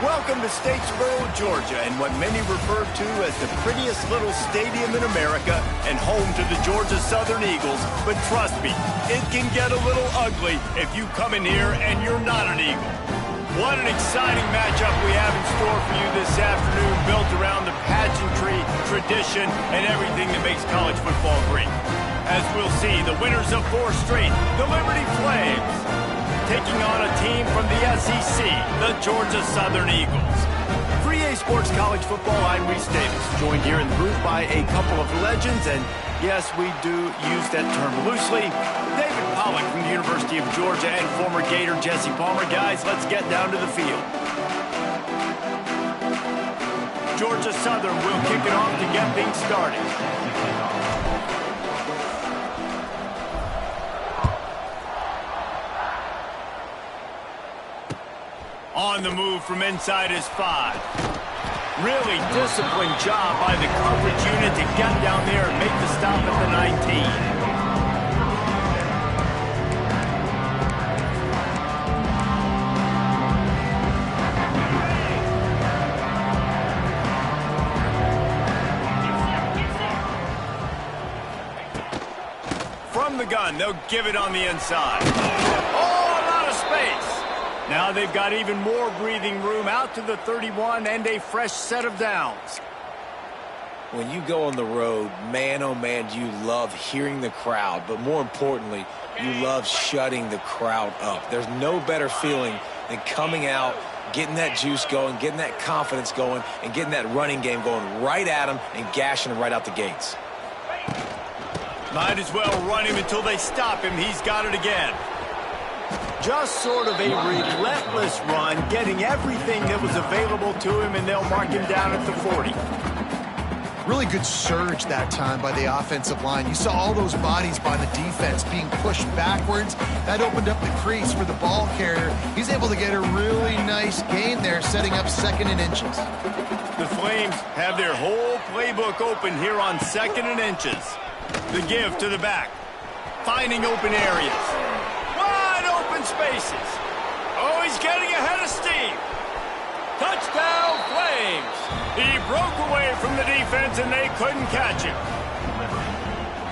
Welcome to Statesboro, Georgia, and what many refer to as the prettiest little stadium in America and home to the Georgia Southern Eagles. But trust me, it can get a little ugly if you come in here and you're not an Eagle. What an exciting matchup we have in store for you this afternoon, built around the pageantry, tradition, and everything that makes college football great. As we'll see, the winners of 4 straight, the Liberty Flames, taking on a team from the SEC, the Georgia Southern Eagles. For EA Sports College Football, I'm Reese Davis, joined here in the booth by a couple of legends, and yes, we do use that term loosely. David Pollack from the University of Georgia and former Gator Jesse Palmer. Guys, let's get down to the field. Georgia Southern will kick it off to get things started. On the move from inside his 5. Really disciplined job by the coverage unit to get down there and make the stop at the 19. From the gun, they'll give it on the inside. Oh, a lot of space. Now they've got even more breathing room out to the 31 and a fresh set of downs. When you go on the road, man, oh man, you love hearing the crowd. But more importantly, you love shutting the crowd up. There's no better feeling than coming out, getting that juice going, getting that confidence going, and getting that running game going right at them and gashing them right out the gates. Might as well run him until they stop him. He's got it again. Just sort of a relentless run, getting everything that was available to him, and they'll mark him down at the 40. Really good surge that time by the offensive line. You saw all those bodies by the defense being pushed backwards. That opened up the crease for the ball carrier. He's able to get a really nice gain there, setting up 2nd and inches. The Flames have their whole playbook open here on 2nd and inches. The give to the back, finding open areas. Spaces. Oh, he's getting ahead of steam. Touchdown, Flames. He broke away from the defense, and they couldn't catch him.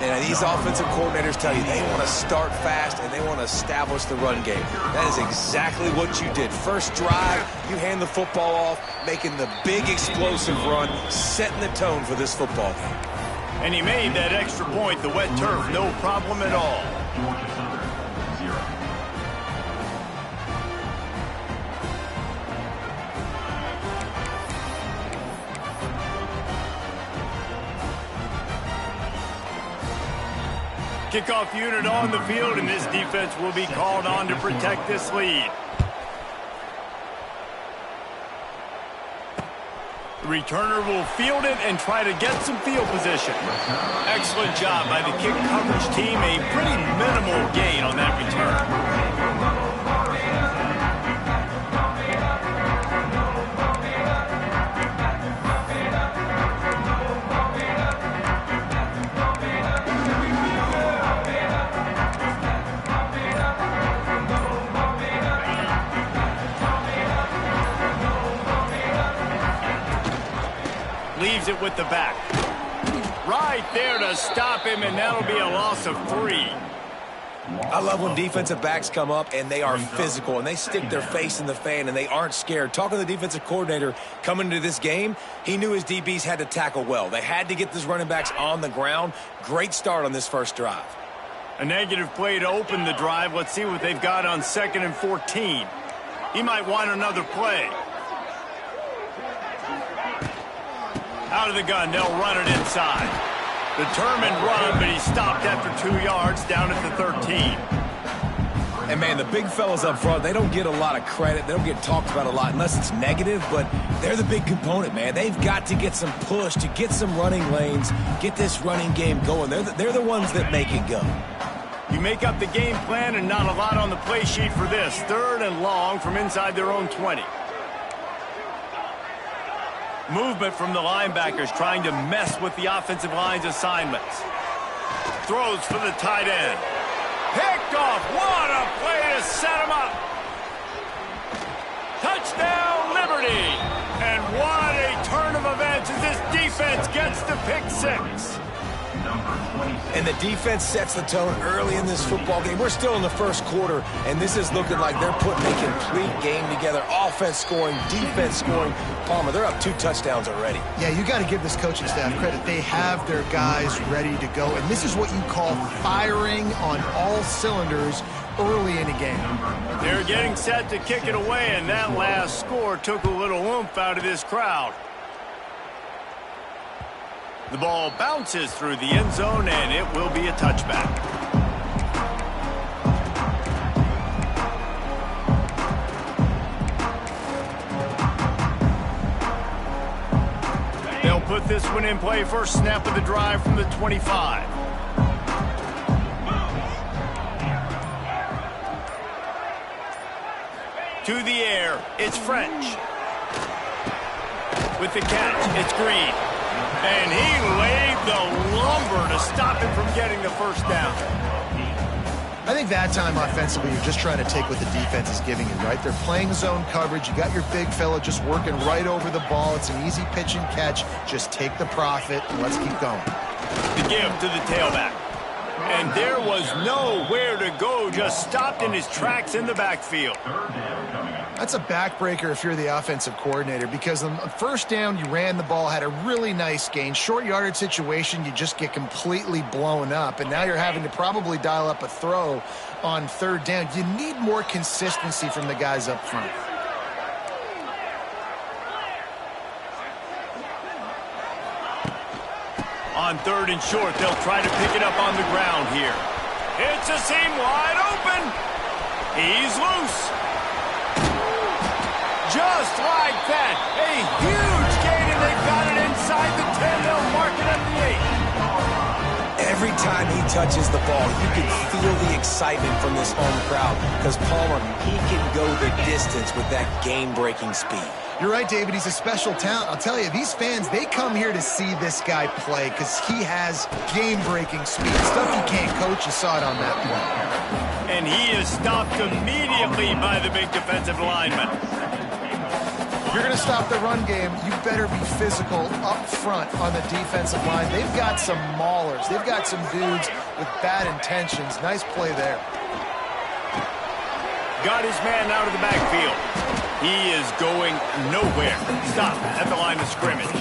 And these offensive coordinators tell you they want to start fast and they want to establish the run game. That is exactly what you did. First drive, you hand the football off, making the big explosive run, setting the tone for this football game. And he made that extra point, the wet turf, no problem at all. Kickoff unit on the field, and this defense will be called on to protect this lead. The returner will field it and try to get some field position. Excellent job by the kick coverage team. A pretty minimal gain on that return. Leaves it with the back. Right there to stop him, and that'll be a loss of 3. I love when defensive backs come up and they are physical and they stick their face in the fan and they aren't scared. Talking to the defensive coordinator coming into this game, he knew his DBs had to tackle well. They had to get these running backs on the ground. Great start on this first drive. A negative play to open the drive. Let's see what they've got on 2nd and 14. He might want another play. Out of the gun, they'll run it inside. Determined run, but he stopped after 2 yards down at the 13. And, man, the big fellas up front, they don't get a lot of credit. They don't get talked about a lot unless it's negative, but they're the big component, man. They've got to get some push, to get some running lanes, get this running game going. They're the ones that make it go. You make up the game plan and not a lot on the play sheet for this. 3rd and long from inside their own 20. Movement from the linebackers trying to mess with the offensive line's assignments. Throws for the tight end. Picked off. What a play to set him up. Touchdown, Liberty. defense gets the pick six. And the defense sets the tone early in this football game. We're still in the first quarter, and this is looking like they're putting a complete game together. Offense scoring, defense scoring. Palmer, they're up 2 touchdowns already. Yeah, you got to give this coaching staff credit. They have their guys ready to go, and this is what you call firing on all cylinders early in a game. They're getting set to kick it away, and that last score took a little oomph out of this crowd. The ball bounces through the end zone, and it will be a touchback. They'll put this one in play first snap of the drive from the 25. To the air, it's French. With the catch, it's Green. And he laid the lumber to stop him from getting the first down. I think that time offensively, you're just trying to take what the defense is giving you, right? They're playing zone coverage. You got your big fella just working right over the ball. It's an easy pitch and catch. Just take the profit and let's keep going. The give to the tailback. And there was nowhere to go, just stopped in his tracks in the backfield. That's a backbreaker if you're the offensive coordinator, because on first down, you ran the ball, had a really nice gain. Short yardage situation, you just get completely blown up, and now you're having to probably dial up a throw on third down. You need more consistency from the guys up front. On third and short, they'll try to pick it up on the ground here. It's a seam wide open. He's loose. Just like that, a huge gain, and they've got it inside the 10. They'll mark it at the 8. Every time he touches the ball, you can feel the excitement from this home crowd, because Palmer, he can go the distance with that game-breaking speed. You're right, David. He's a special talent. I'll tell you, these fans, they come here to see this guy play because he has game-breaking speed. Stuff you can't coach. You saw it on that play. And he is stopped immediately by the big defensive lineman. If you're going to stop the run game, you better be physical up front on the defensive line. They've got some maulers. They've got some dudes with bad intentions. Nice play there. Got his man out of the backfield. He is going nowhere. Stop at the line of scrimmage.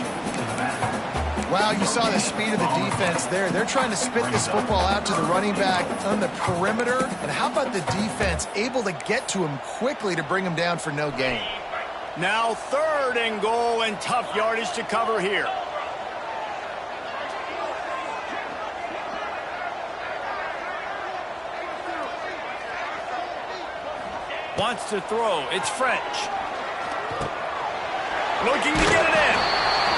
Wow, you saw the speed of the defense there. They're trying to spit this football out to the running back on the perimeter. And how about the defense able to get to him quickly to bring him down for no gain? Now third and goal, and tough yardage to cover here. Wants to throw. It's French. Looking to get it in.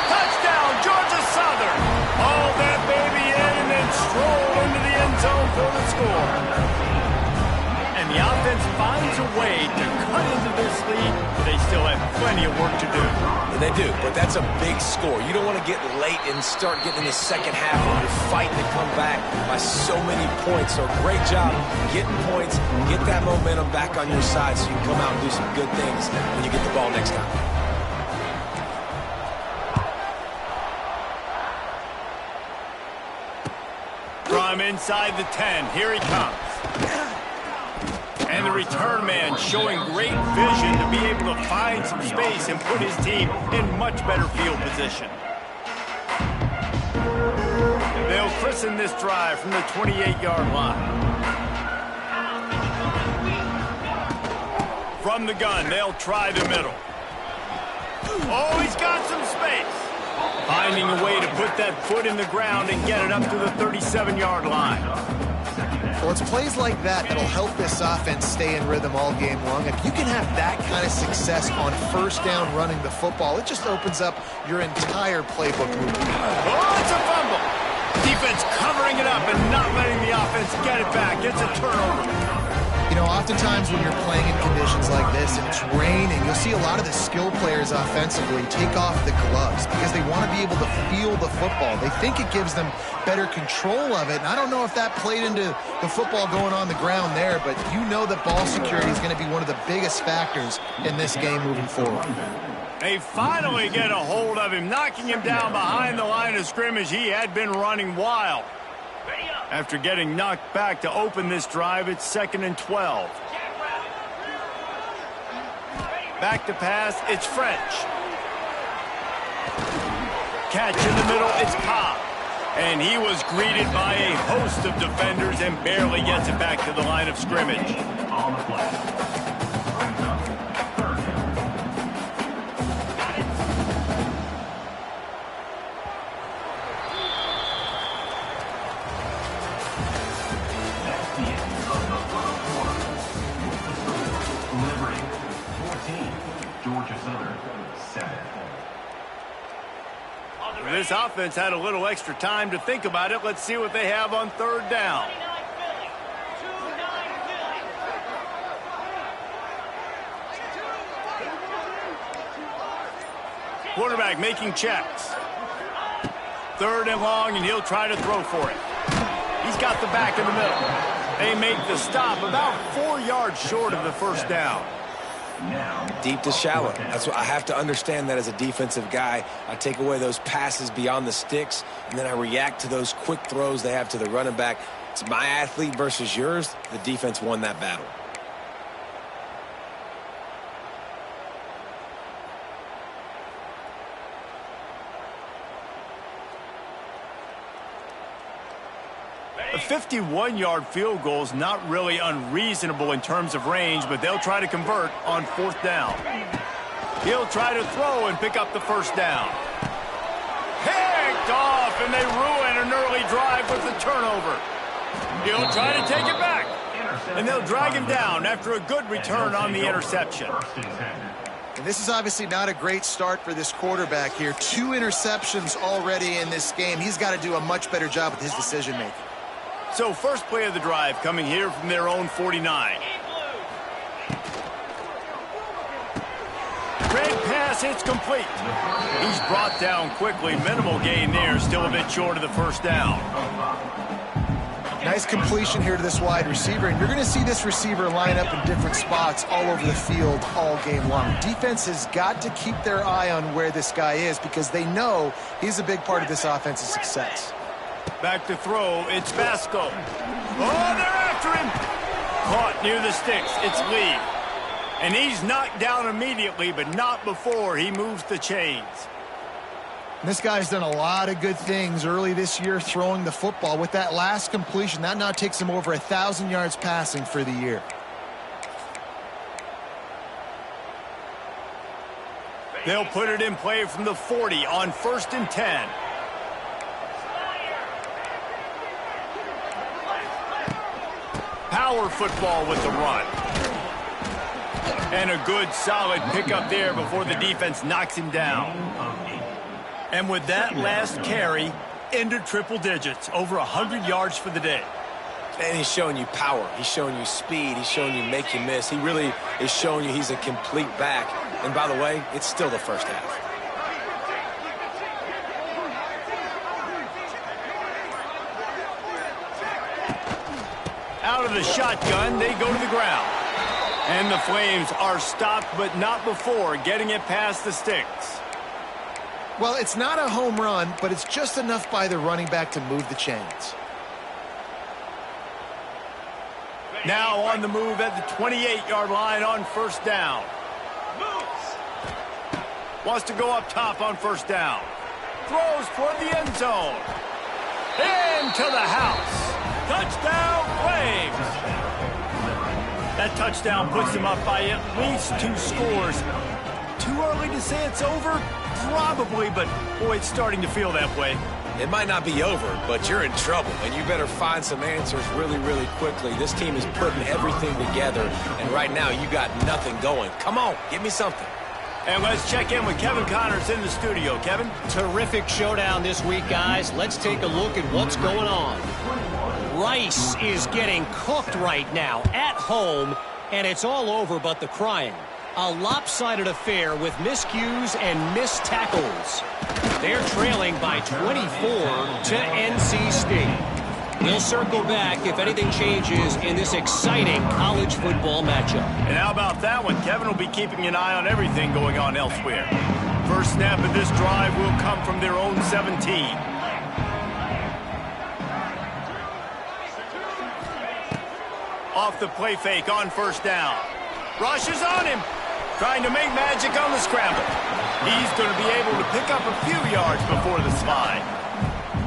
Touchdown, Georgia Southern. Haul that baby in and then stroll into the end zone for the score. And the offense finds a way to cut into this lead. They still have plenty of work to do. And they do, but that's a big score. You don't want to get late and start getting in the second half when you're fighting to come back by so many points. So great job getting points, get that momentum back on your side so you can come out and do some good things when you get the ball next time. From inside the 10, here he comes. And the return man showing great vision to be able to find some space and put his team in much better field position. They'll christen this drive from the 28-yard line. From the gun, they'll try the middle. Oh, he's got some space. Finding a way to put that foot in the ground and get it up to the 37-yard line. Well, it's plays like that that'll help this offense stay in rhythm all game long. If you can have that kind of success on first down running the football, it just opens up your entire playbook movement. Oh, it's a fumble. Defense covering it up and not letting the offense get it back. It's a turnover. You know, oftentimes when you're playing in conditions like this and it's raining, you'll see a lot of the skill players offensively take off the gloves because they want to be able to feel the football. They think it gives them better control of it. And I don't know if that played into the football going on the ground there, but you know that ball security is going to be one of the biggest factors in this game moving forward. They finally get a hold of him, knocking him down behind the line of scrimmage. He had been running wild. After getting knocked back to open this drive, it's 2nd and 12. Back to pass, it's French. Catch in the middle, it's Cobb. And he was greeted by a host of defenders and barely gets it back to the line of scrimmage. On the play. Brings up 3rd down. That's the end of the first quarter. Liberty 14, Georgia Southern 7. This offense had a little extra time to think about it. Let's see what they have on 3rd down. Quarterback making checks. 3rd and long, and he'll try to throw for it. He's got the back in the middle. They make the stop about 4 yards short of the first down. Deep to shallow. That's what I have to understand. That as a defensive guy, I take away those passes beyond the sticks, and then I react to those quick throws they have to the running back. It's my athlete versus yours. The defense won that battle. A 51-yard field goal is not really unreasonable in terms of range, but they'll try to convert on 4th down. He'll try to throw and pick up the first down. Picked off, and they ruin an early drive with the turnover. He'll try to take it back, and they'll drag him down after a good return on the interception. And this is obviously not a great start for this quarterback here. 2 interceptions already in this game. He's got to do a much better job with his decision-making. So first play of the drive coming here from their own 49. Great pass, it's complete. He's brought down quickly. Minimal gain there, still a bit short of the first down. Nice completion here to this wide receiver, and you're going to see this receiver line up in different spots all over the field all game long. Defense has got to keep their eye on where this guy is because they know he's a big part of this offense's success. Back to throw, it's Vasco. Oh, they're after him. Caught near the sticks, it's Lee. And he's knocked down immediately, but not before he moves the chains. This guy's done a lot of good things early this year throwing the football. With that last completion, that now takes him over 1,000 yards passing for the year. They'll put it in play from the 40 on 1st and 10. Power football with the run. And a good, solid pickup there before the defense knocks him down. And with that last carry, into triple digits, over 100 yards for the day. And he's showing you power. He's showing you speed. He's showing you make you miss. He really is showing you he's a complete back. And by the way, it's still the first half. Out of the shotgun, they go to the ground. And the Flames are stopped, but not before getting it past the sticks. Well, it's not a home run, but it's just enough by the running back to move the chains. Now on the move at the 28-yard line on 1st down. Wants to go up top on 1st down. Throws toward the end zone. Into the house. Touchdown, Flames! That touchdown puts them up by at least 2 scores. Too early to say it's over? Probably, but boy, it's starting to feel that way. It might not be over, but you're in trouble, and you better find some answers really, really quickly. This team is putting everything together, and right now you got nothing going. Come on, give me something. And let's check in with Kevin Connors in the studio. Kevin? Terrific showdown this week, guys. Let's take a look at what's going on. Rice is getting cooked right now at home, and it's all over but the crying. A lopsided affair with miscues and missed tackles. They're trailing by 24 to NC State. We'll circle back if anything changes in this exciting college football matchup. And how about that one? Kevin will be keeping an eye on everything going on elsewhere. First snap of this drive will come from their own 17. Off the play fake on first down. Rush is on him. Trying to make magic on the scramble. He's going to be able to pick up a few yards before the slide.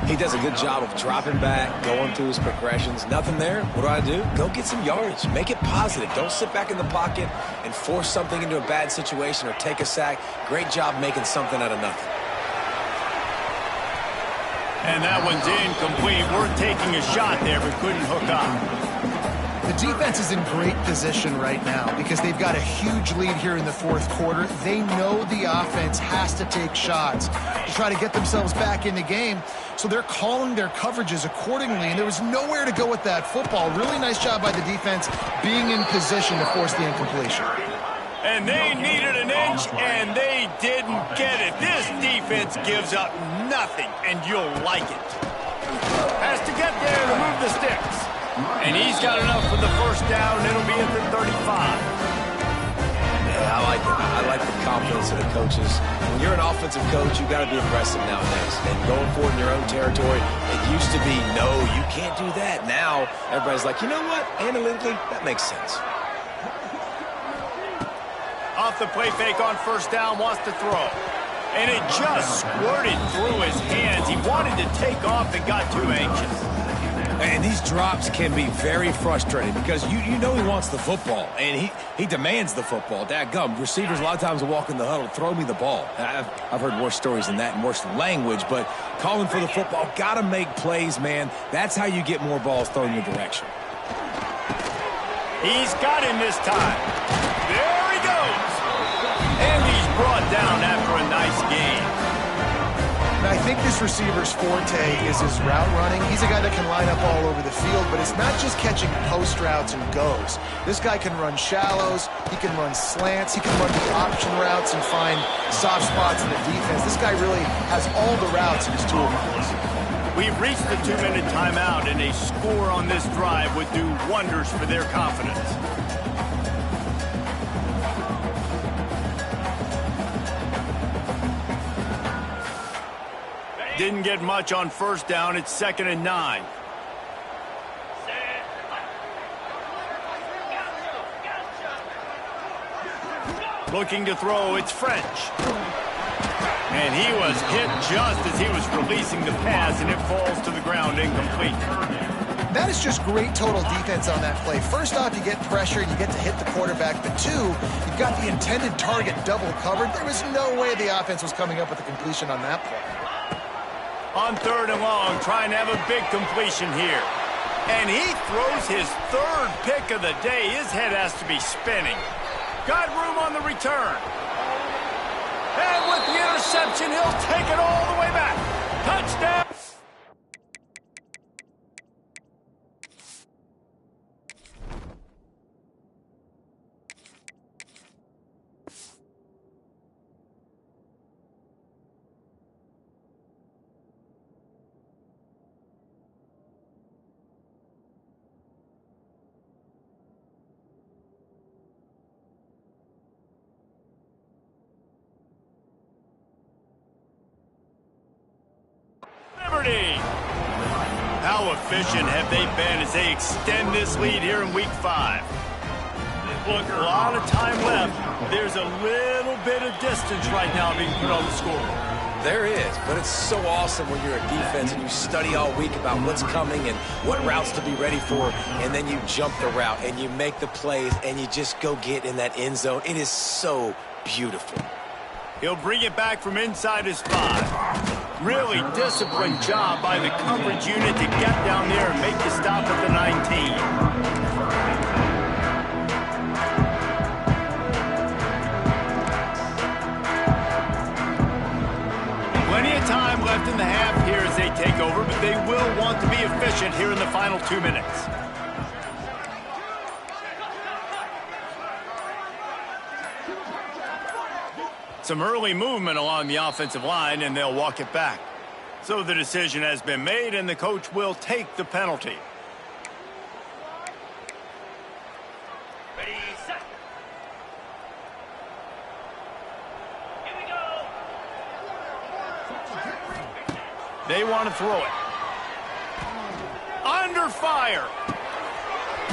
He does a good job of dropping back, going through his progressions. Nothing there. What do? Go get some yardage. Make it positive. Don't sit back in the pocket and force something into a bad situation or take a sack. Great job making something out of nothing. And that one's incomplete. Worth taking a shot there, but couldn't hook up. The defense is in great position right now because they've got a huge lead here in the fourth quarter. They know the offense has to take shots to try to get themselves back in the game, so they're calling their coverages accordingly, and there was nowhere to go with that football. Really nice job by the defense being in position to force the incompletion. And they needed an inch, and they didn't get it. This defense gives up nothing, and you'll like it. Has to get there to move the sticks. And he's got enough for the first down. It'll be at the 35. Yeah, I like it. I like the confidence of the coaches. When you're an offensive coach, you've got to be aggressive nowadays. And going forward in your own territory, it used to be, no, you can't do that. Now, everybody's like, you know what? Analytically, that makes sense. Off the play fake on first down, wants to throw. And it just squirted through his hands. He wanted to take off and got too anxious. And these drops can be very frustrating because you know he wants the football, and he demands the football. Dadgum, receivers a lot of times will walk in the huddle, throw me the ball. I've heard worse stories than that and worse language, but calling for the football, got to make plays, man. That's how you get more balls thrown in your direction. He's got him this time. There he goes. And he's brought down after a nice game. I think this receiver's forte is his route running. He's a guy that can line up all over the field, but it's not just catching post routes and goes. This guy can run shallows, he can run slants, he can run the option routes and find soft spots in the defense. This guy really has all the routes in his toolbox. We've reached the 2-minute timeout, and a score on this drive would do wonders for their confidence. Didn't get much on first down. It's 2nd and 9. Looking to throw, it's French. And he was hit just as he was releasing the pass, and it falls to the ground incomplete. That is just great total defense on that play. First off, you get pressure and you get to hit the quarterback, but two, you've got the intended target double covered. There was no way the offense was coming up with a completion on that play. On 3rd and long, trying to have a big completion here. And he throws his 3rd pick of the day. His head has to be spinning. Got room on the return. And with the interception, he'll take it all the way back. Touchdown! How efficient have they been as they extend this lead here in Week 5? Look, a lot of time left. There's a little bit of distance right now being put on the scoreboard. There is, but it's so awesome when you're a defense and you study all week about what's coming and what routes to be ready for, and then you jump the route and you make the plays and you just go get in that end zone. It is so beautiful. He'll bring it back from inside his 5. Really disciplined job by the coverage unit to get down there and make the stop at the 19. Plenty of time left in the half here as they take over, but they will want to be efficient here in the final 2 minutes. Some early movement along the offensive line, and they'll walk it back. So the decision has been made, and the coach will take the penalty. Ready, set. Here we go. They want to throw it. Under fire.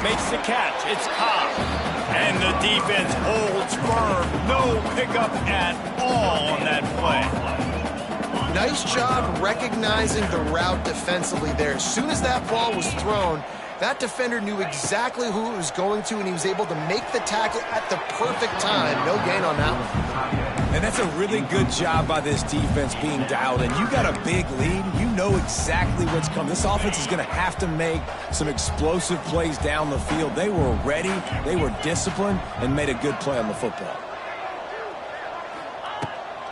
Makes the catch. It's Cobb. And the defense holds firm. No pickup at all on that play. Nice job recognizing the route defensively there. As soon as that ball was thrown, that defender knew exactly who it was going to, and he was able to make the tackle at the perfect time. No gain on that one. And that's a really good job by this defense being dialed in. You got a big lead. You know exactly what's coming. This offense is going to have to make some explosive plays down the field. They were ready, they were disciplined, and made a good play on the football.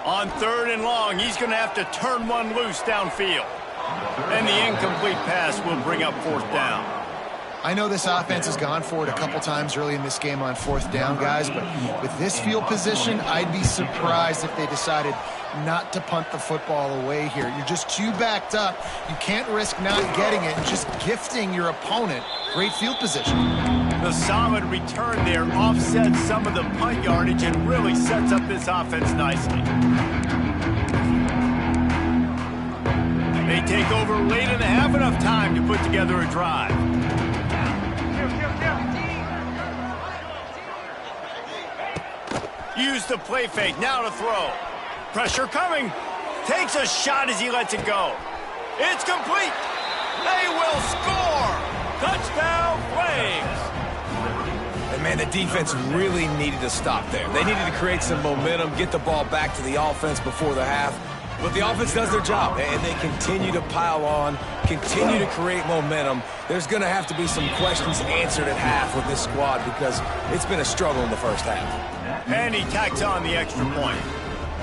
On 3rd and long, he's going to have to turn one loose downfield. And the incomplete pass will bring up 4th down. I know this offense has gone for it a couple times early in this game on 4th down, guys, but with this field position, I'd be surprised if they decided not to punt the football away here. You're just too backed up. You can't risk not getting it and just gifting your opponent great field position. The solid return there offsets some of the punt yardage and really sets up this offense nicely. They take over late in the half, enough time to put together a drive. Use the play fake, now to throw. Pressure coming. Takes a shot as he lets it go. It's complete. They will score. Touchdown, Flames. And, man, the defense really needed to stop there. They needed to create some momentum, get the ball back to the offense before the half. But the offense does their job, and they continue to pile on, continue to create momentum. There's going to have to be some questions answered at half with this squad because it's been a struggle in the first half. And he tacks on the extra point.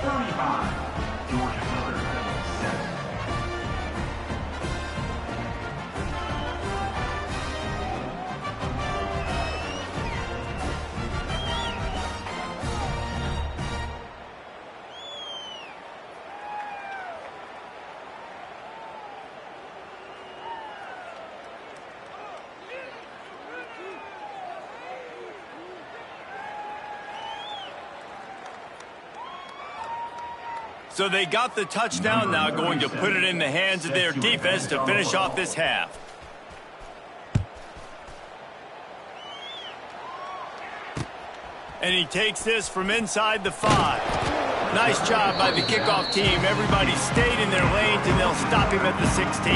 35, Georgia Southern, 7. So they got the touchdown, now going to put it in the hands of their defense to finish off this half. And he takes this from inside the 5. Nice job by the kickoff team. Everybody stayed in their lanes, and they'll stop him at the 16.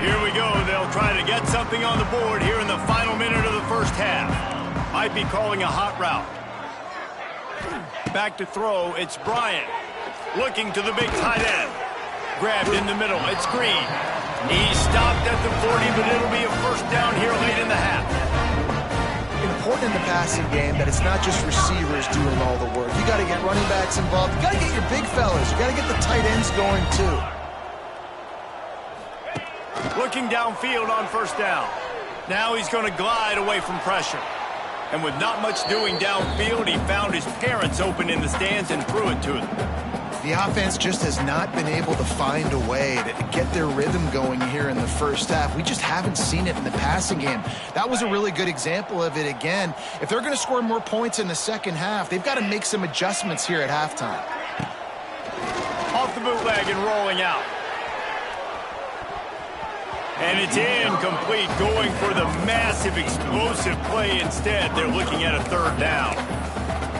Here we go. They'll try to get something on the board here in the final minute of the first half. Might be calling a hot route. Back to throw, it's Bryant. Looking to the big tight end. Grabbed in the middle, it's Green. He's stopped at the 40, but it'll be a first down here late in the half. Important in the passing game that it's not just receivers doing all the work. You got to get running backs involved. You got to get your big fellas. You got to get the tight ends going too. Looking downfield on first down. Now he's going to glide away from pressure. And with not much doing downfield, he found his parents open in the stands and threw it to them. The offense just has not been able to find a way to get their rhythm going here in the first half. We just haven't seen it in the passing game. That was a really good example of it again. If they're going to score more points in the second half, they've got to make some adjustments here at halftime. Off the bootleg and rolling out. And it's incomplete, going for the massive explosive play instead. They're looking at a 3rd down.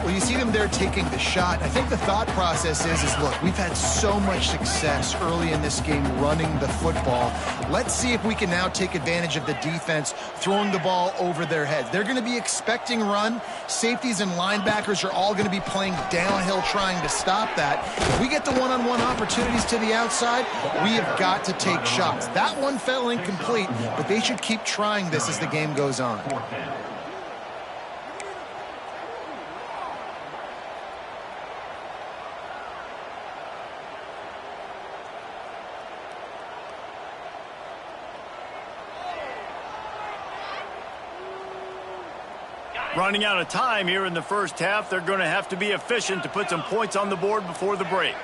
Well, you see them there taking the shot. I think the thought process is look, we've had so much success early in this game running the football. Let's see if we can now take advantage of the defense throwing the ball over their heads. They're going to be expecting run. Safeties and linebackers are all going to be playing downhill trying to stop that. If we get the one-on-one opportunities to the outside, we have got to take shots. That one fell incomplete, but they should keep trying this as the game goes on. Running out of time here in the first half. They're going to have to be efficient to put some points on the board before the break.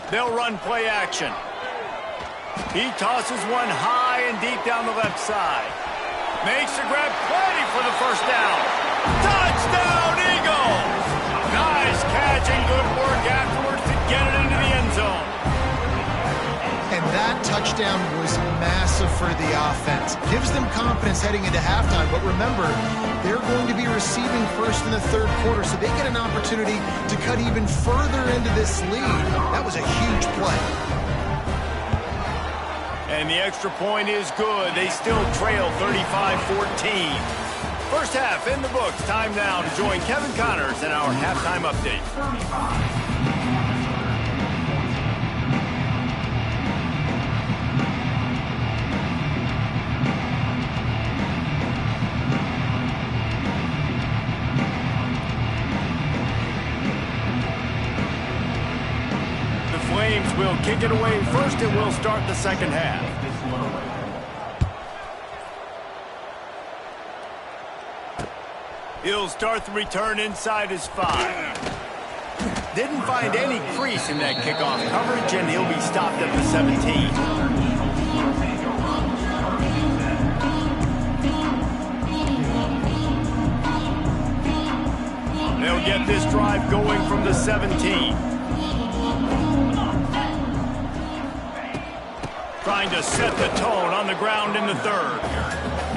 They'll run play action. He tosses one high and deep down the left side. Makes the grab, plenty for the first down. Touchdown, Eagles! Nice catch and good work afterwards to get it into the end zone. And that touchdown was massive for the offense. Gives them confidence heading into halftime. But remember, they're going to be receiving first in the third quarter, so they get an opportunity to cut even further into this lead. That was a huge play. And the extra point is good. They still trail 35-14. First half in the books. Time now to join Kevin Connors in our halftime update. Flames will kick it away first, and we'll start the second half. He'll start the return inside his 5. Didn't find any crease in that kickoff coverage, and he'll be stopped at the 17. They'll get this drive going from the 17. Trying to set the tone on the ground in the third.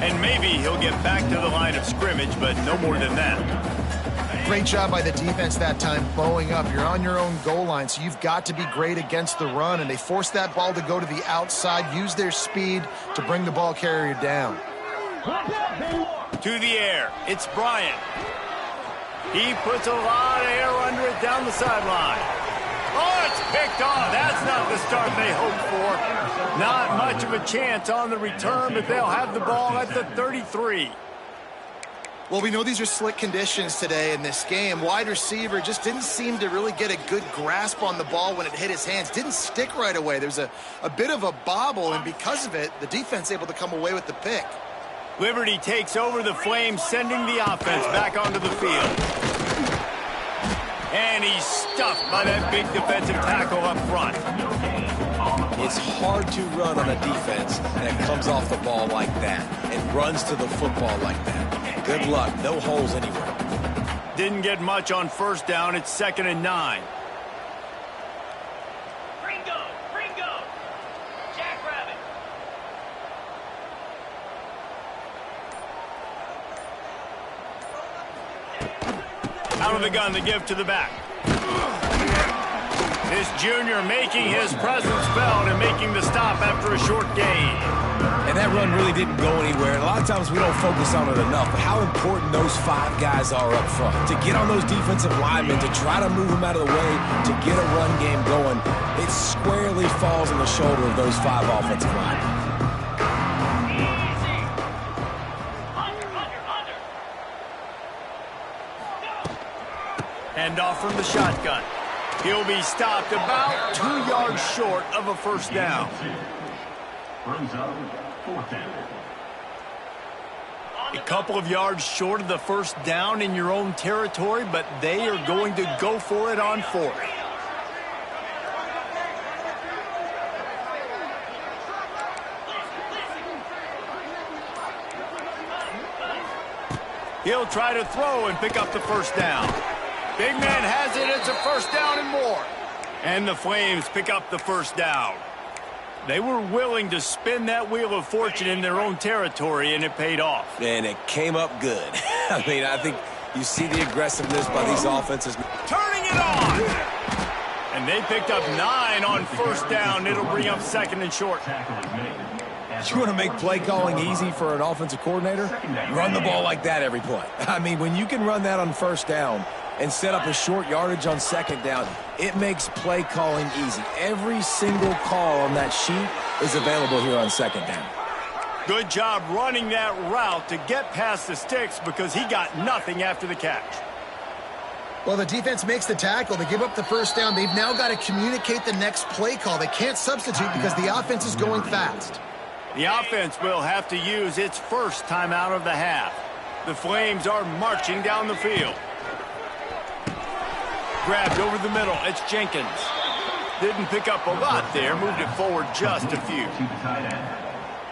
And maybe he'll get back to the line of scrimmage, but no more than that. Great job by the defense that time, bowing up. You're on your own goal line, so you've got to be great against the run, and they forced that ball to go to the outside, use their speed to bring the ball carrier down. To the air, it's Bryant. He puts a lot of air under it down the sideline. Oh, it's picked off. That's not the start they hoped for. Not much of a chance on the return, but they'll have the ball at the 33. Well, we know these are slick conditions today in this game. Wide receiver just didn't seem to really get a good grasp on the ball when it hit his hands. Didn't stick right away. There's a bit of a bobble, and because of it, the defense able to come away with the pick. Liberty takes over the Flames, sending the offense back onto the field. And he's stuffed by that big defensive tackle up front. It's hard to run on a defense that comes off the ball like that and runs to the football like that. Good luck. No holes anywhere. Didn't get much on first down. It's 2nd and 9. Ringo! Jackrabbit! Out of the gun, the give to the back. This junior making his presence felt and making the stop after a short gain. And that run really didn't go anywhere. And a lot of times we don't focus on it enough, but how important those 5 guys are up front. To get on those defensive linemen, to try to move them out of the way, to get a run game going, it squarely falls on the shoulder of those 5 offensive linemen. Hand off from the shotgun. He'll be stopped about 2 yards short of a first down. Brings up 4th down. A couple of yards short of the first down in your own territory, but they are going to go for it on 4th. He'll try to throw and pick up the first down. Big man has it. It's a first down and more. And the Flames pick up the first down. They were willing to spin that wheel of fortune in their own territory, and it paid off. And it came up good. I mean, I think you see the aggressiveness by these offenses. Turning it on! And they picked up 9 on first down. It'll bring up 2nd and short. You want to make play calling easy for an offensive coordinator? Run the ball like that every play. I mean, when you can run that on first down and set up a short yardage on 2nd down, it makes play calling easy. Every single call on that sheet is available here on 2nd down. Good job running that route to get past the sticks because he got nothing after the catch. Well, the defense makes the tackle. They give up the first down. They've now got to communicate the next play call. They can't substitute because the offense is going fast. The offense will have to use its first timeout of the half. The Flames are marching down the field. Grabbed over the middle. It's Jenkins. Didn't pick up a lot there. Moved it forward just a few.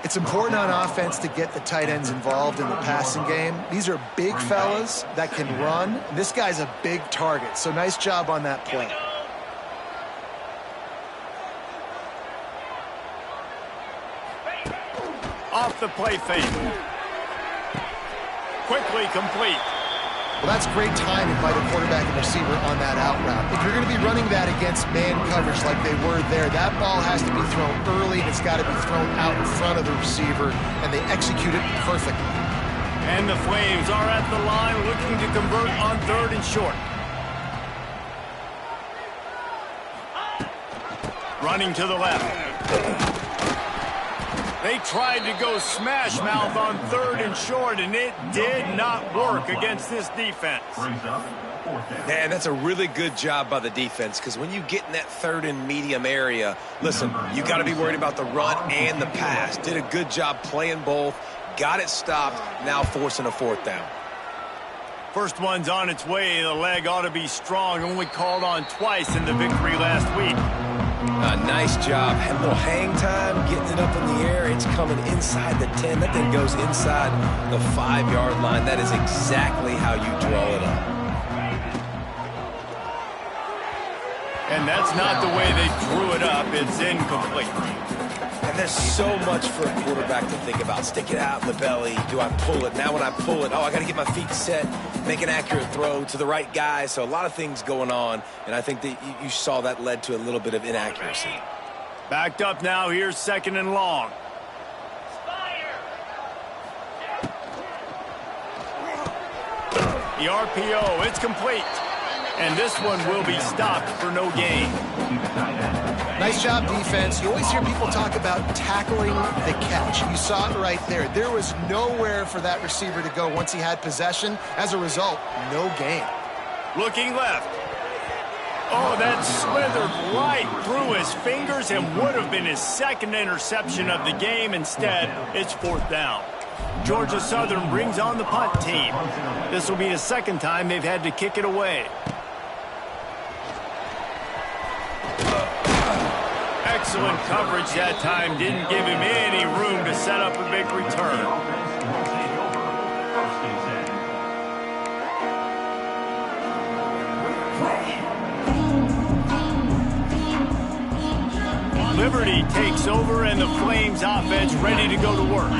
It's important on offense to get the tight ends involved in the passing game. These are big fellas that can run. This guy's a big target, so nice job on that play. Off the play fake. Quickly complete. Well, that's great timing by the quarterback and receiver on that out route. If you're going to be running that against man coverage like they were there, that ball has to be thrown early, and it's got to be thrown out in front of the receiver, and they execute it perfectly. And the Flames are at the line looking to convert on 3rd and short. Running to the left. They tried to go smash mouth on 3rd and short, and it did not work against this defense. Man, that's a really good job by the defense, because when you get in that 3rd and medium area, listen, you got to be worried about the run and the pass. Did a good job playing both, got it stopped, now forcing a 4th down. First one's on its way. The leg ought to be strong. Only called on twice in the victory last week. Nice job. Had a little hang time, getting it up in the air. It's coming inside the 10. That thing goes inside the 5-yard line. That is exactly how you draw it up. And that's not the way they drew it up. It's incomplete. And there's so much for a quarterback to think about. Stick it out in the belly. Do I pull it? Now when I pull it, I got to get my feet set, make an accurate throw to the right guy. So a lot of things going on, and I think that you saw that led to a little bit of inaccuracy. Backed up now. Here's 2nd and long. The RPO, it's complete. And this one will be stopped for no gain. Nice job, defense. You always hear people talk about tackling the catch. You saw it right there. There was nowhere for that receiver to go once he had possession. As a result, no gain. Looking left. Oh, that slithered right through his fingers and would have been his 2nd interception of the game. Instead, it's 4th down. Georgia Southern brings on the punt team. This will be the 2nd time they've had to kick it away. Excellent coverage that time. Didn't give him any room to set up a big return. Liberty takes over, and the Flames offense ready to go to work.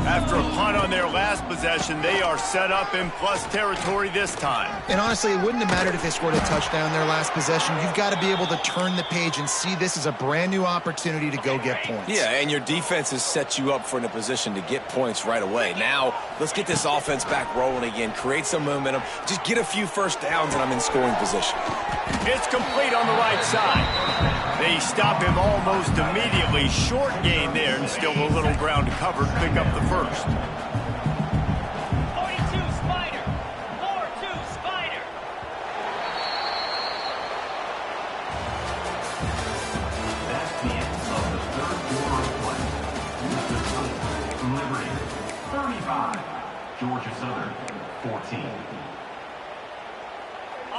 After a punt on their last possession, they are set up in plus territory this time. And honestly, it wouldn't have mattered if they scored a touchdown their last possession. You've got to be able to turn the page and see this as a brand new opportunity to go get points. Yeah, and your defense has set you up for in a position to get points right away. Now, let's get this offense back rolling again, create some momentum, just get a few first downs, and I'm in scoring position. It's complete on the right side. They stop him almost immediately. Short gain there, and still a little ground to cover to pick up the first. 42 Spider. 4-2 Spider. That's the end of the 3rd quarter of play. Liberty 35, Georgia Southern 14.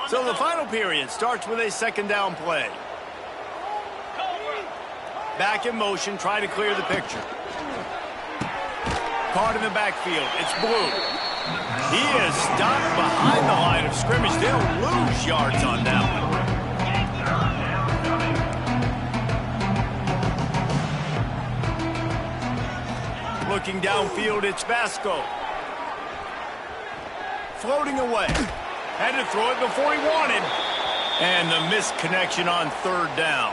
So the final period starts with a 2nd down play. Back in motion, try to clear the picture. Caught in the backfield. It's Blue. He is stopped behind the line of scrimmage. They'll lose yards on that one. Looking downfield, it's Vasco. Floating away. Had to throw it before he wanted. And the misconnection on 3rd down.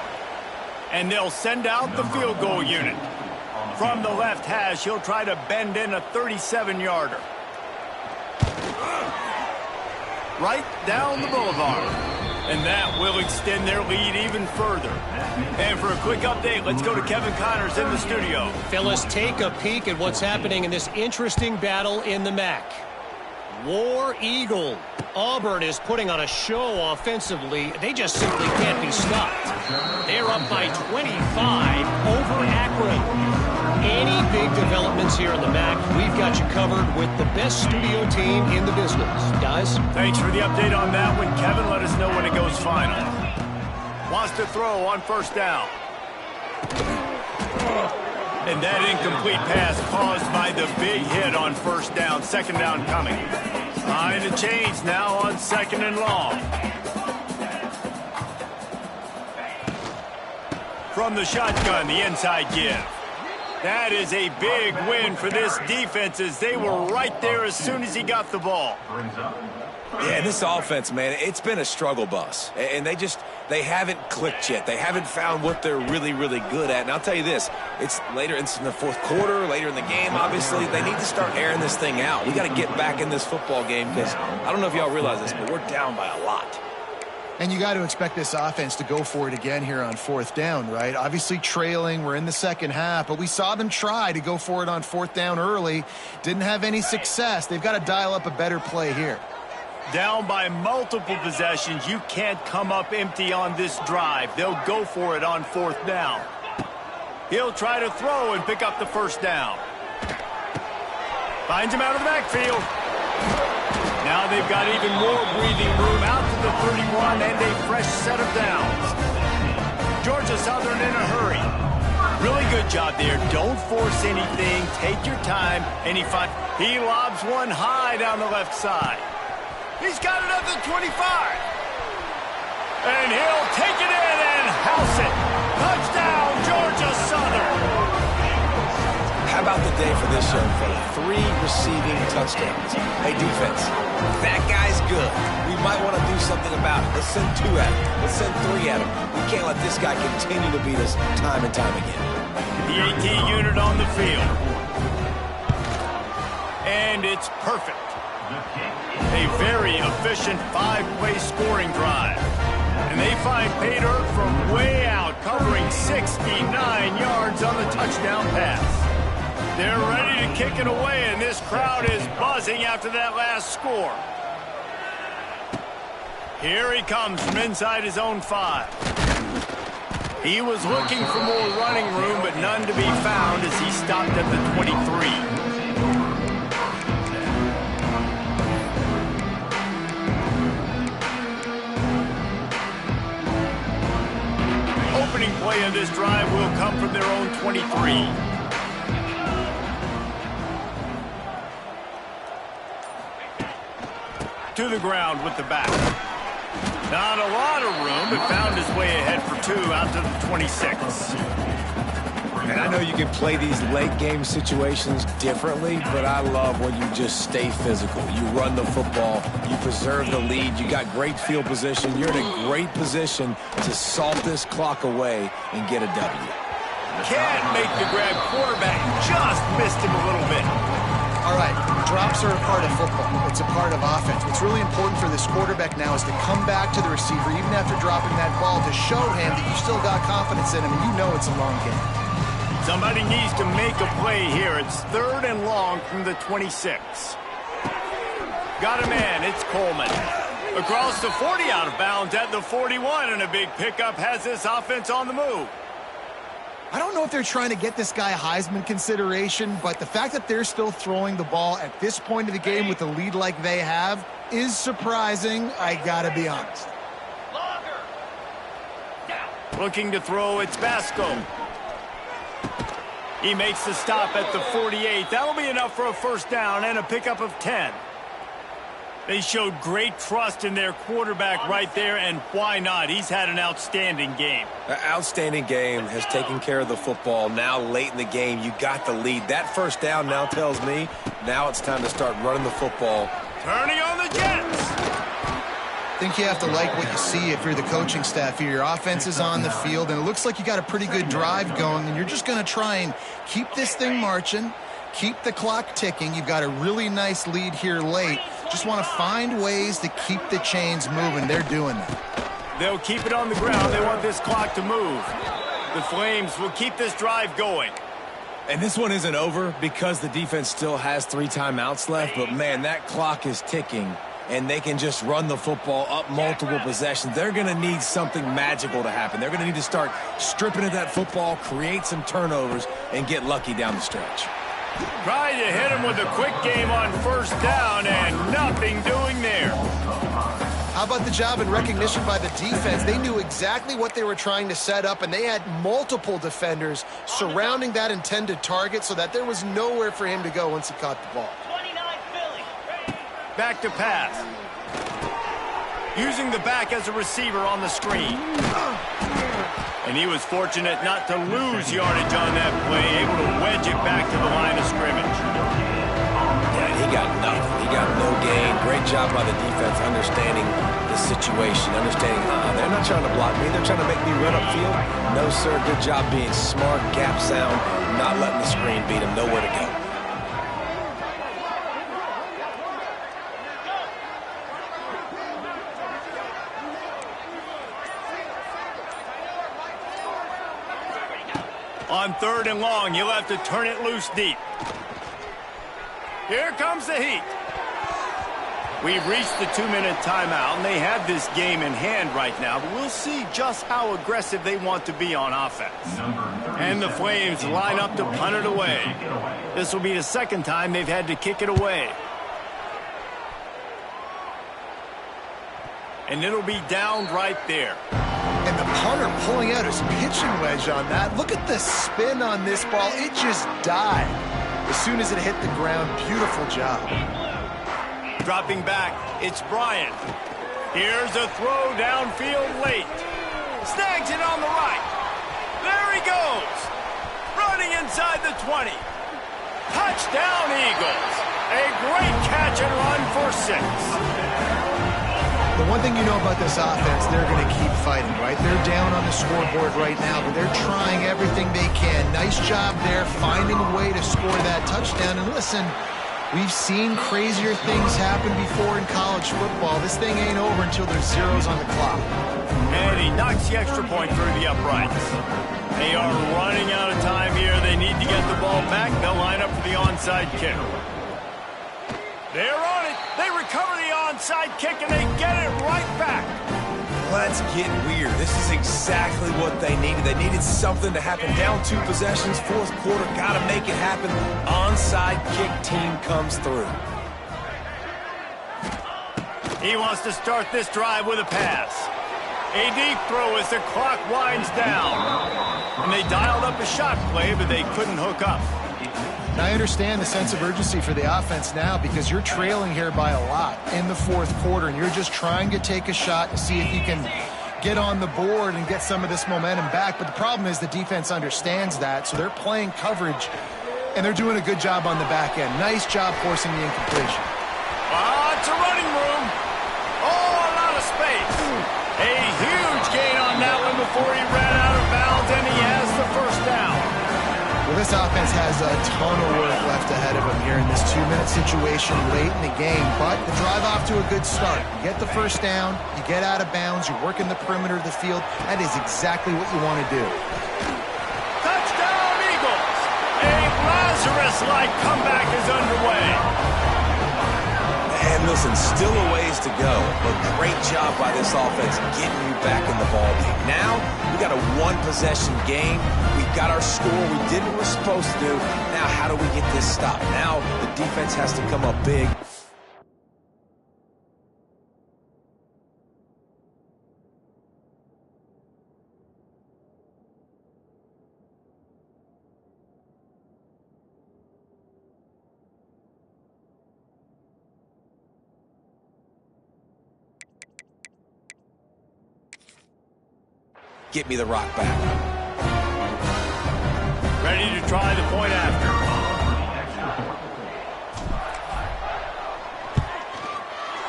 And they'll send out the field goal unit. From the left hash, he'll try to bend in a 37-yarder. Right down the boulevard. And that will extend their lead even further. And for a quick update, let's go to Kevin Connors in the studio. Phyllis, take a peek at what's happening in this interesting battle in the MAC. War Eagle. Auburn is putting on a show offensively. They just simply can't be stopped. They're up by 25 over Akron. Any big developments here in the MAC, we've got you covered with the best studio team in the business. Guys? Thanks for the update on that one, Kevin. Let us know when it goes final. Wants to throw on first down. And that incomplete pass caused by the big hit on first down. Second down coming. Behind the chains now on second and long. From the shotgun, the inside give. That is a big win for this defense as they were right there as soon as he got the ball. Yeah, this offense, man, it's been a struggle bus. And they haven't clicked yet. They haven't found what they're really, really good at. And I'll tell you this, it's in the fourth quarter, later in the game, obviously. They need to start airing this thing out. We got to get back in this football game because I don't know if y'all realize this, but we're down by a lot. And you got to expect this offense to go for it again here on fourth down, right? Obviously trailing, we're in the second half, but we saw them try to go for it on fourth down early. Didn't have any success. They've got to dial up a better play here. Down by multiple possessions, you can't come up empty on this drive. They'll go for it on fourth down. He'll try to throw and pick up the first down. Finds him out of the backfield. Now they've got even more breathing room out to the 31 and a fresh set of downs. Georgia Southern in a hurry. Really good job there. Don't force anything. Take your time. And he lobs one high down the left side. He's got it up to 25. And he'll take it in and house it. Touchdown, Georgia Southern. How about the day for this young fella? 3 receiving touchdowns. Hey, defense, that guy's good. We might want to do something about it. Let's send 2 at him. Let's send 3 at him. We can't let this guy continue to beat us time and time again. The AT unit on the field. And it's perfect. A very efficient 5-play scoring drive. And they find pay dirt from way out, covering 69 yards on the touchdown pass. They're ready to kick it away, and this crowd is buzzing after that last score. Here he comes from inside his own 5. He was looking for more running room, but none to be found as he stopped at the 23. Opening play of this drive will come from their own 23. To the ground with the back. Not a lot of room, but found his way ahead for 2 out to the 26. And I know you can play these late game situations differently, but I love when you just stay physical. You run the football, you preserve the lead, you got great field position, you're in a great position to salt this clock away and get a W. Can't make the grab. Quarterback just missed him a little bit. All right, drops are a part of football. It's a part of offense. What's really important for this quarterback now is to come back to the receiver, even after dropping that ball, to show him that you still got confidence in him, and you know it's a long game. Somebody needs to make a play here. It's 3rd and long from the 26. Got a man. It's Coleman. Across the 40, out of bounds at the 41, and a big pickup has this offense on the move. I don't know if they're trying to get this guy Heisman consideration, but the fact that they're still throwing the ball at this point of the game with a lead like they have is surprising, I gotta be honest. Looking to throw, it's Basco. He makes the stop at the 48. That'll be enough for a first down and a pickup of 10. They showed great trust in their quarterback right there, and why not? He's had an outstanding game. An outstanding game, has taken care of the football. Now late in the game, you got the lead. That first down now tells me now it's time to start running the football. Turning on the Jets. I think you have to like what you see if you're the coaching staff here. Your offense is on the field, and it looks like you got a pretty good drive going, and you're just going to try and keep this thing marching, keep the clock ticking. You've got a really nice lead here late. Just want to find ways to keep the chains moving. They're doing that. They'll keep it on the ground. They want this clock to move. The Flames will keep this drive going. And this one isn't over because the defense still has 3 timeouts left. But, man, that clock is ticking, and they can just run the football up multiple possessions. They're going to need something magical to happen. They're going to need to start stripping at that football, create some turnovers, and get lucky down the stretch. Trying to hit him with a quick game on first down, and nothing doing there. How about the job and recognition by the defense? They knew exactly what they were trying to set up, and they had multiple defenders surrounding that intended target so that there was nowhere for him to go once he caught the ball. 29 Philly. Back to pass. Using the back as a receiver on the screen. And he was fortunate not to lose yardage on that play, able to wedge it back to the line of scrimmage. Yeah, he got nothing. He got no gain. Great job by the defense understanding the situation, understanding, they're not trying to block me. They're trying to make me run upfield. No, sir. Good job being smart, gap sound, not letting the screen beat him. Nowhere to go. On 3rd and long, you'll have to turn it loose deep. Here comes the heat. We've reached the 2-minute timeout, and they have this game in hand right now, but we'll see just how aggressive they want to be on offense. And the Flames line up to punt it away. This will be the second time they've had to kick it away. And it'll be downed right there. And the punter pulling out his pitching wedge on that. Look at the spin on this ball. It just died as soon as it hit the ground. Beautiful job. Dropping back, it's Bryant. Here's a throw downfield late. Snags it on the right. There he goes. Running inside the 20. Touchdown, Eagles. A great catch and run for 6. The one thing you know about this offense, they're going to keep fighting, right? They're down on the scoreboard right now, but they're trying everything they can. Nice job there, finding a way to score that touchdown. And listen, we've seen crazier things happen before in college football. This thing ain't over until there's zeros on the clock. And he knocks the extra point through the uprights. They are running out of time here. They need to get the ball back. They'll line up for the onside kick. They're on it. They recover the onside kick, and they get it right back. Let's get weird. This is exactly what they needed. They needed something to happen. Down 2 possessions, 4th quarter, got to make it happen. Onside kick team comes through. He wants to start this drive with a pass. A deep throw as the clock winds down. And they dialed up a shot play, but they couldn't hook up. Now, I understand the sense of urgency for the offense now because you're trailing here by a lot in the 4th quarter, and you're just trying to take a shot to see if you can get on the board and get some of this momentum back. But the problem is the defense understands that, so they're playing coverage, and they're doing a good job on the back end. Nice job forcing the incompletion. It's a running room. Oh, a lot of space. A huge gain on that one before he ran out of bounds, and he has the first down. Well, this offense has a ton of work left ahead of them here in this 2-minute situation late in the game, but the drive off to a good start. You get the first down, you get out of bounds, you're working the perimeter of the field. That is exactly what you want to do. Touchdown, Eagles! A Lazarus-like comeback is underway. And listen, still a ways to go, but great job by this offense getting you back in the ballgame. Now, we got a 1-possession game. We got our score. We did what we're supposed to do. Now, how do we get this stopped? Now, the defense has to come up big. Get me the rock back. Ready to try the point after.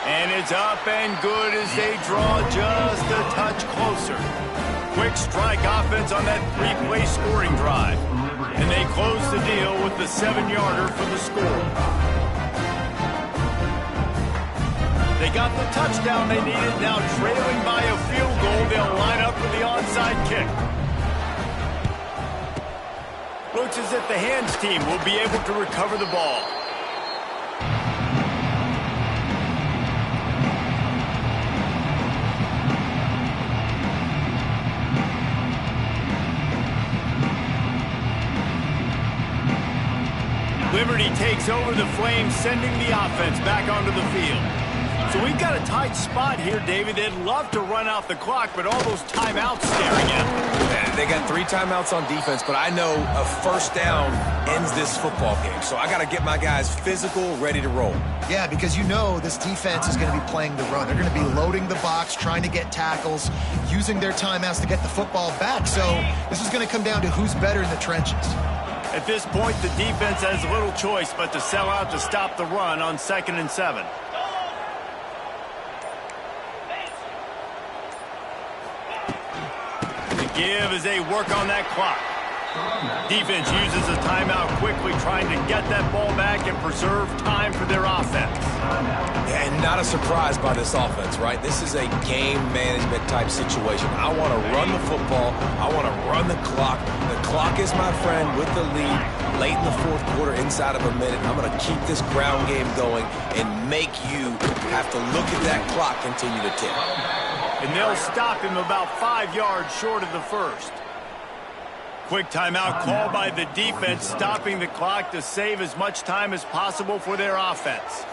And it's up and good as they draw just a touch closer. Quick strike offense on that 3-play scoring drive. And they close the deal with the 7-yarder for the score. They got the touchdown they needed. Now trailing by a field goal, they'll line up for the onside kick. Looks as if the hands team will be able to recover the ball. Liberty takes over the Flames, sending the offense back onto the field. So we've got a tight spot here, David. They'd love to run out the clock, but all those timeouts staring at them. They got 3 timeouts on defense, but I know a first down ends this football game. So I got to get my guys physical, ready to roll. Yeah, because you know this defense is going to be playing the run. They're going to be loading the box, trying to get tackles, using their timeouts to get the football back. So this is going to come down to who's better in the trenches. At this point, the defense has little choice but to sell out to stop the run on 2nd and 7. The give as they work on that clock. Defense uses a timeout quickly, trying to get that ball back and preserve time for their offense. And not a surprise by this offense, right? This is a game management type situation. I want to run the football. I want to run the clock. The clock is my friend with the lead late in the 4th quarter, inside of a minute. I'm going to keep this ground game going and make you have to look at that clock continue to tick. And they'll stop him about 5 yards short of the first. Quick timeout call by the defense, stopping the clock to save as much time as possible for their offense.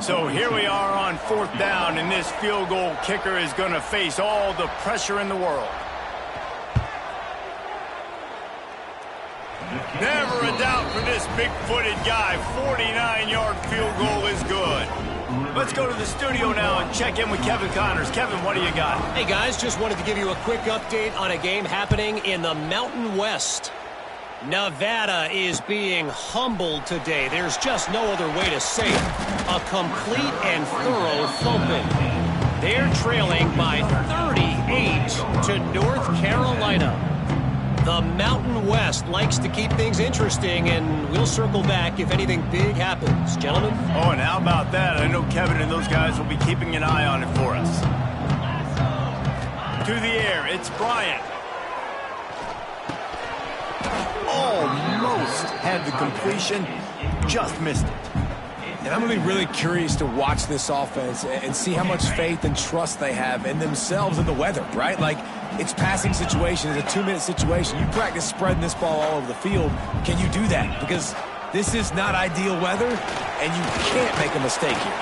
So here we are on 4th down, and this field goal kicker is going to face all the pressure in the world. Never a doubt for this big-footed guy. 49-yard field goal is good. Let's go to the studio now and check in with Kevin Connors. Kevin, what do you got? Hey, guys, just wanted to give you a quick update on a game happening in the Mountain West. Nevada is being humbled today. There's just no other way to say it. A complete and thorough thumping. They're trailing by 38 to North Carolina. The Mountain West likes to keep things interesting, and we'll circle back if anything big happens. Gentlemen? Oh, and how about that? I know Kevin and those guys will be keeping an eye on it for us. To the air, it's Bryant. Almost had the completion, just missed it. And I'm going to be really curious to watch this offense and see how much faith and trust they have in themselves and the weather, right? Like, it's passing situation. It's a 2-minute situation. You practice spreading this ball all over the field. Can you do that? Because this is not ideal weather, and you can't make a mistake here.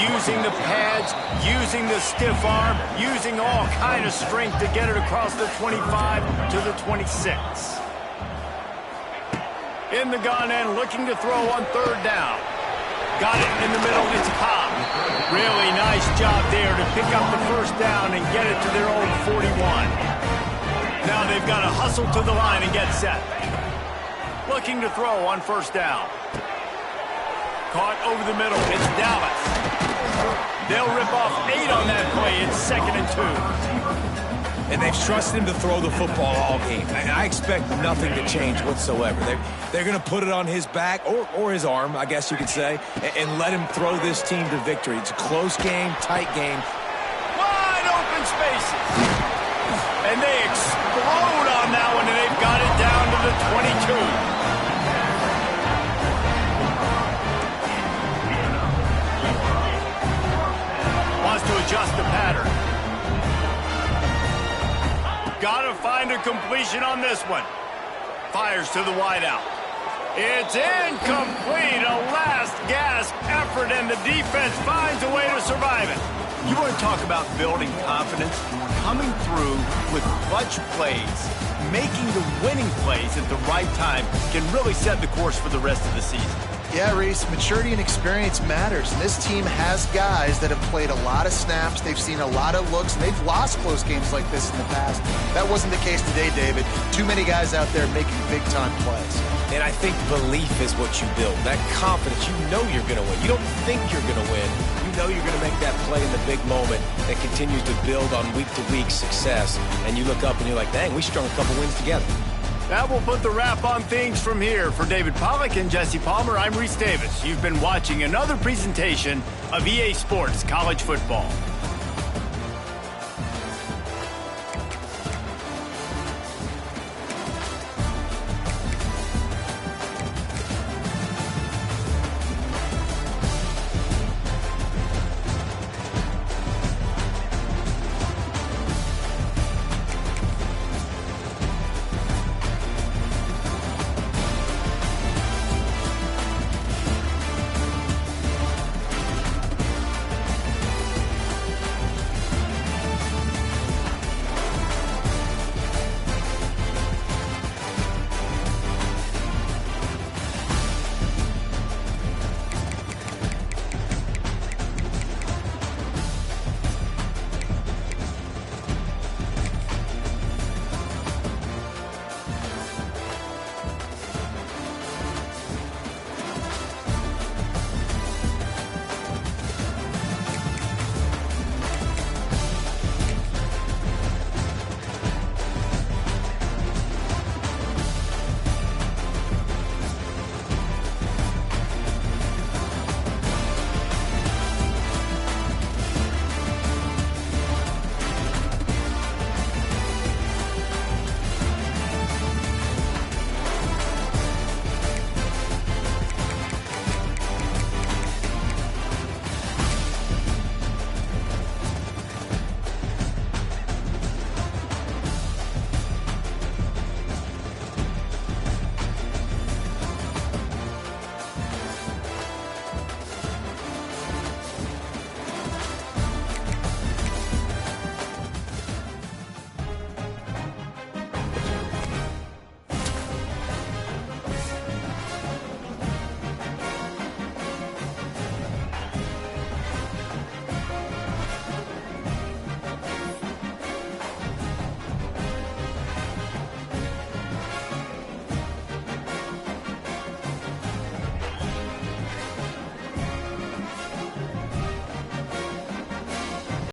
Using the pads, using the stiff arm, using all kind of strength to get it across the 25 to the 26. In the gun and looking to throw on 3rd down. Got it in the middle, it's Cobb. Really nice job there to pick up the 1st down and get it to their own 41. Now they've got to hustle to the line and get set. Looking to throw on 1st down. Caught over the middle, it's Dallas. They'll rip off 8 on that play, it's 2nd and 2. And they've trusted him to throw the football all game. And I expect nothing to change whatsoever. They're going to put it on his back, or his arm, I guess you could say, and let him throw this team to victory. It's a close game, tight game. Wide open spaces. And they explode on that one, and they've got it down to the 22. Wants to adjust the pattern. Got to find a completion on this one. Fires to the wideout. It's incomplete. A last-gasp effort, and the defense finds a way to survive it. You want to talk about building confidence? Coming through with clutch plays, making the winning plays at the right time can really set the course for the rest of the season. Yeah, Reese, maturity and experience matters. And this team has guys that have played a lot of snaps. They've seen a lot of looks, and they've lost close games like this in the past. That wasn't the case today, David. Too many guys out there making big-time plays. And I think belief is what you build. That confidence, you know you're going to win. You don't think you're going to win. You know you're going to make that play in the big moment that continues to build on week-to-week success. And you look up and you're like, dang, we strung a couple wins together. That will put the wrap on things from here. For David Pollack and Jesse Palmer, I'm Reese Davis. You've been watching another presentation of EA Sports College Football.